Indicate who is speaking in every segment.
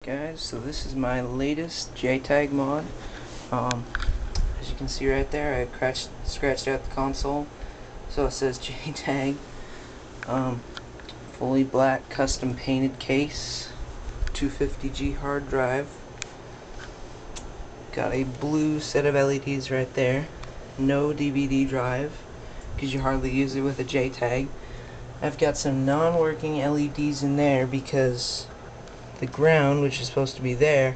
Speaker 1: guys, so this is my latest jtag mod. As you can see right there, I scratched out the console so it says jtag. Fully black custom painted case, 250G hard drive, got a blue set of LEDs right there, no DVD drive because you hardly use it with a jtag. I've got some non-working LEDs in there because the ground, which is supposed to be there,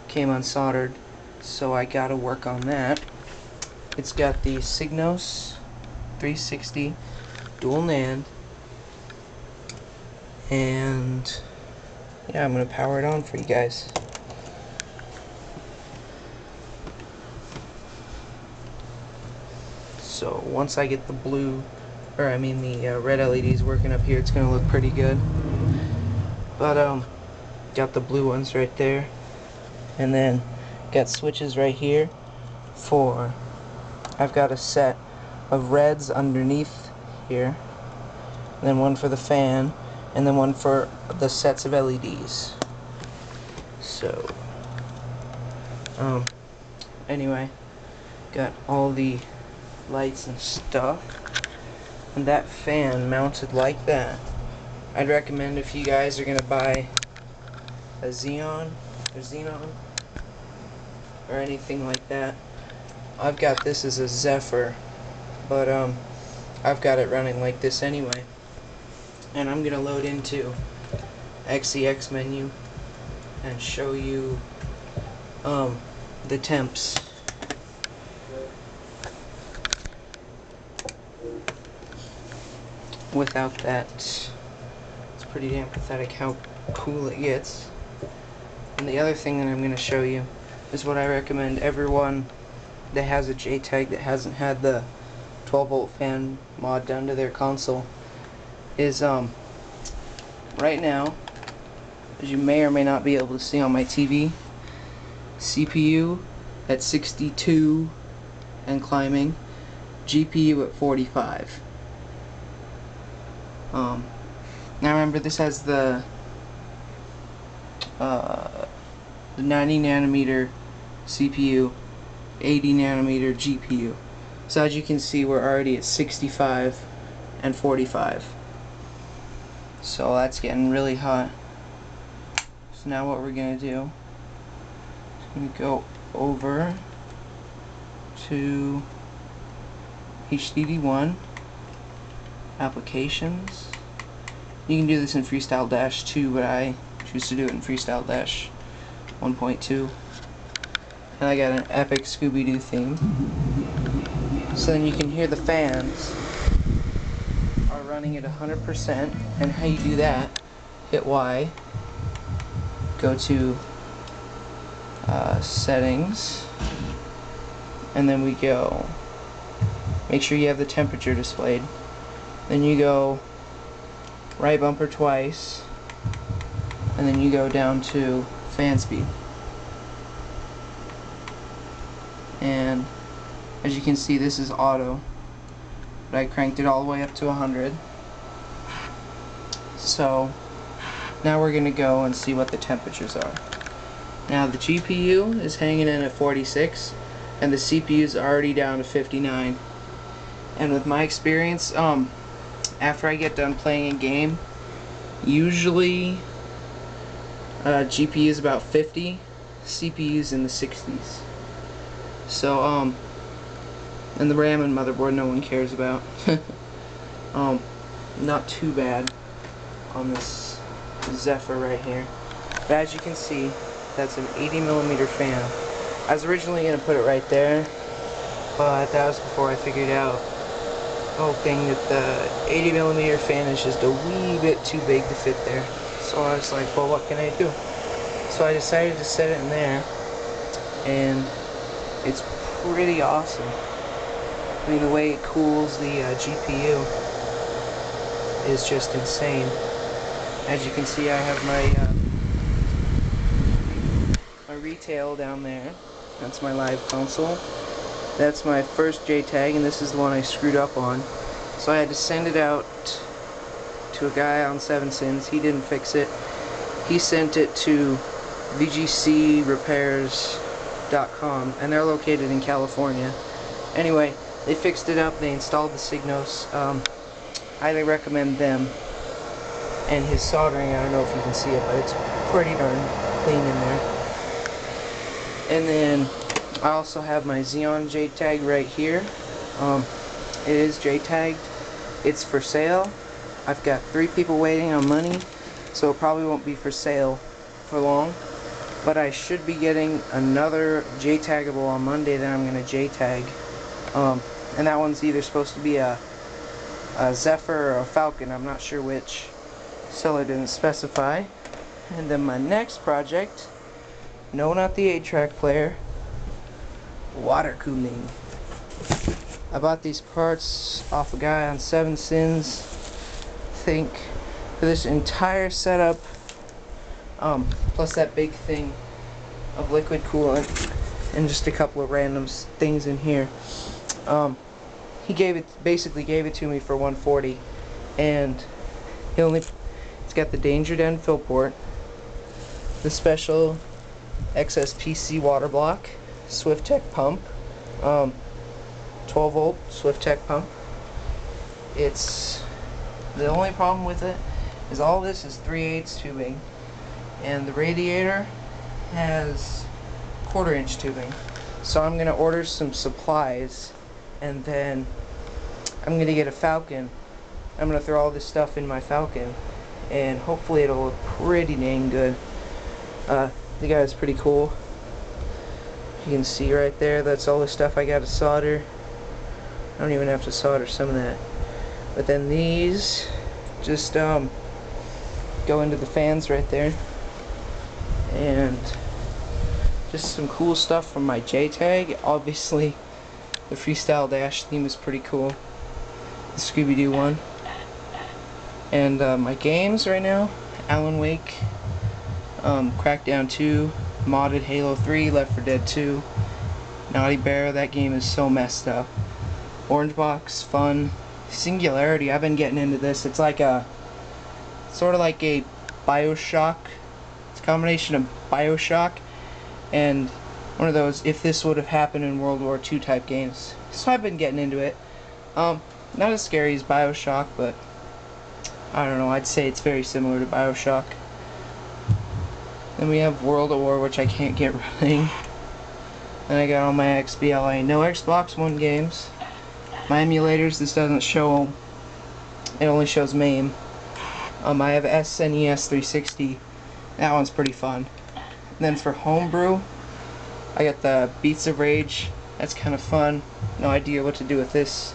Speaker 1: came unsoldered, so I gotta work on that. It's got the Signos 360 dual NAND, and yeah, I'm gonna power it on for you guys. So once I get the red LEDs working up here, it's gonna look pretty good. But got the blue ones right there, and then got switches right here for, I've got a set of reds underneath here, and then one for the fan, and then one for the sets of LEDs. So anyway, got all the lights and stuff, and that fan mounted like that. I'd recommend, if you guys are gonna buy a Xenon or anything like that. I've got this as a Zephyr, but I've got it running like this anyway. And I'm gonna load into XEX menu and show you the temps. Without that, it's pretty damn pathetic how cool it gets. And the other thing that I'm going to show you is what I recommend everyone that has a jtag that hasn't had the 12-volt fan mod done to their console is right now, as you may or may not be able to see on my TV, CPU at 62 and climbing, GPU at 45. Now remember, this has the 90 nanometer CPU, 80 nanometer GPU. So as you can see, we're already at 65 and 45. So that's getting really hot. So now what we're going to do is going to go over to HDD1, applications. You can do this in Freestyle Dash 2, but I choose to do it in Freestyle Dash 1.2. And I got an epic Scooby-Doo theme. So then you can hear the fans are running at 100%. And how you do that, hit Y, go to settings, and then we go, make sure you have the temperature displayed. Then you go right bumper twice, and then you go down to fan speed. And as you can see, this is auto, but I cranked it all the way up to 100. So now we're gonna go and see what the temperatures are. Now the GPU is hanging in at 46, and the CPU is already down to 59. And with my experience, after I get done playing a game, usually GPU is about 50, CPU's in the 60s. So and the RAM and motherboard no one cares about. Not too bad on this Zephyr right here. But as you can see, that's an 80mm fan. I was originally going to put it right there, but that was before I figured out, hoping that the 80mm fan is just a wee bit too big to fit there. So I was like, well, what can I do? So I decided to set it in there, and it's pretty awesome. I mean, the way it cools the GPU is just insane. As you can see, I have my retail down there. That's my live console. That's my first jtag, and this is the one I screwed up on. So I had to send it out to a guy on 7sins. He didn't fix it. He sent it to vgcrepairs.com, and they're located in California. Anyway, they fixed it up, they installed the Signos. Highly recommend them. And his soldering, I don't know if you can see it, but it's pretty darn clean in there. And then I also have my Xeon jtag right here. It is jtagged. It's for sale. I've got 3 people waiting on money, so it probably won't be for sale for long. But I should be getting another jtaggable on Monday that I'm going to jtag. And that one's either supposed to be a Zephyr or a Falcon. I'm not sure which. Seller didn't specify. And then my next project, no, not the 8-track player, water cooling. I bought these parts off a guy on 7 Sins, I think, for this entire setup, plus that big thing of liquid coolant and just a couple of random things in here. He basically gave it to me for $140, and it's got the danger den fill port, the special XSPC water block, SwiftTech pump, 12 volt SwiftTech pump. It's the only problem with it is all this is 3/8 tubing, and the radiator has 1/4 inch tubing. So I'm gonna order some supplies, and then I'm gonna get a Falcon. I'm gonna throw all this stuff in my Falcon, and hopefully it'll look pretty dang good. The guy's pretty cool. You can see right there, that's all the stuff I got to solder. I don't even have to solder some of that. But then these just go into the fans right there. And just some cool stuff from my jtag. Obviously the Freestyle Dash theme is pretty cool. The Scooby-Doo one. And my games right now, Alan Wake, Crackdown 2, modded Halo 3, Left 4 Dead 2, Naughty Bear, that game is so messed up. Orange Box, fun. Singularity, I've been getting into this. It's like a, sort of like a Bioshock. It's a combination of Bioshock and one of those if this would have happened in World War II type games. So I've been getting into it. Not as scary as Bioshock, but I don't know, I'd say it's very similar to Bioshock. Then we have World at War, which I can't get running. Then I got all my XBLA, no Xbox One games. My emulators, this doesn't show, it only shows MAME. I have SNES 360, that one's pretty fun. And then for homebrew, I got the Beats of Rage, that's kind of fun. No idea what to do with this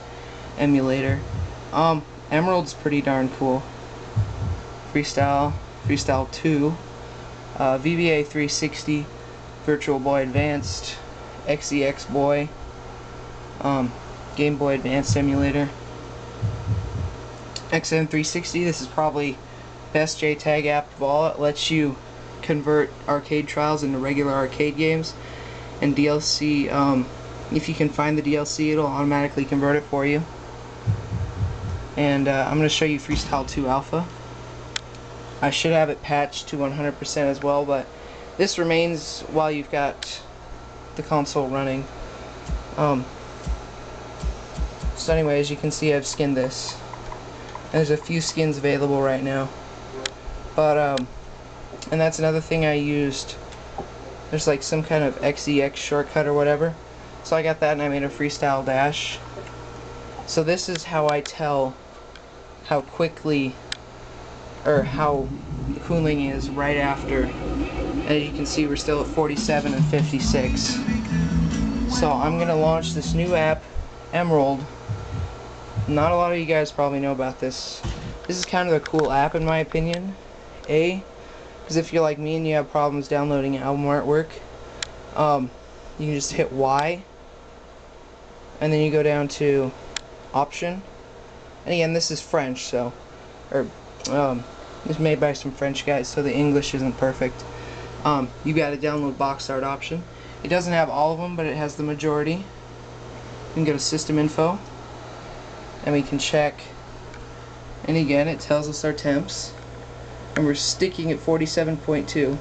Speaker 1: emulator. Emerald's pretty darn cool. Freestyle 2, VBA 360, Virtual Boy Advanced, XEX Boy, Game Boy Advance emulator, XM360. This is probably best JTAG app of all. It lets you convert arcade trials into regular arcade games, and DLC. If you can find the DLC, it'll automatically convert it for you. And I'm going to show you Freestyle 2 Alpha. I should have it patched to 100% as well, but this remains while you've got the console running. So anyway, as you can see, I've skinned this. There's a few skins available right now. But, and that's another thing I used. There's like some kind of XEX shortcut or whatever. So I got that and I made a Freestyle Dash. So this is how I tell how quickly, or how the cooling is right after. As you can see, we're still at 47 and 56. So I'm going to launch this new app, Emerald. Not a lot of you guys probably know about this. This is kind of a cool app in my opinion. Because if you're like me and you have problems downloading album artwork, you can just hit Y, and then you go down to Option. And again, this is French, so, it's made by some French guys, so the English isn't perfect. You got a download box art option. It doesn't have all of them, but it has the majority. You can go to System Info, and we can check. And again, it tells us our temps, and we're sticking at 47.2.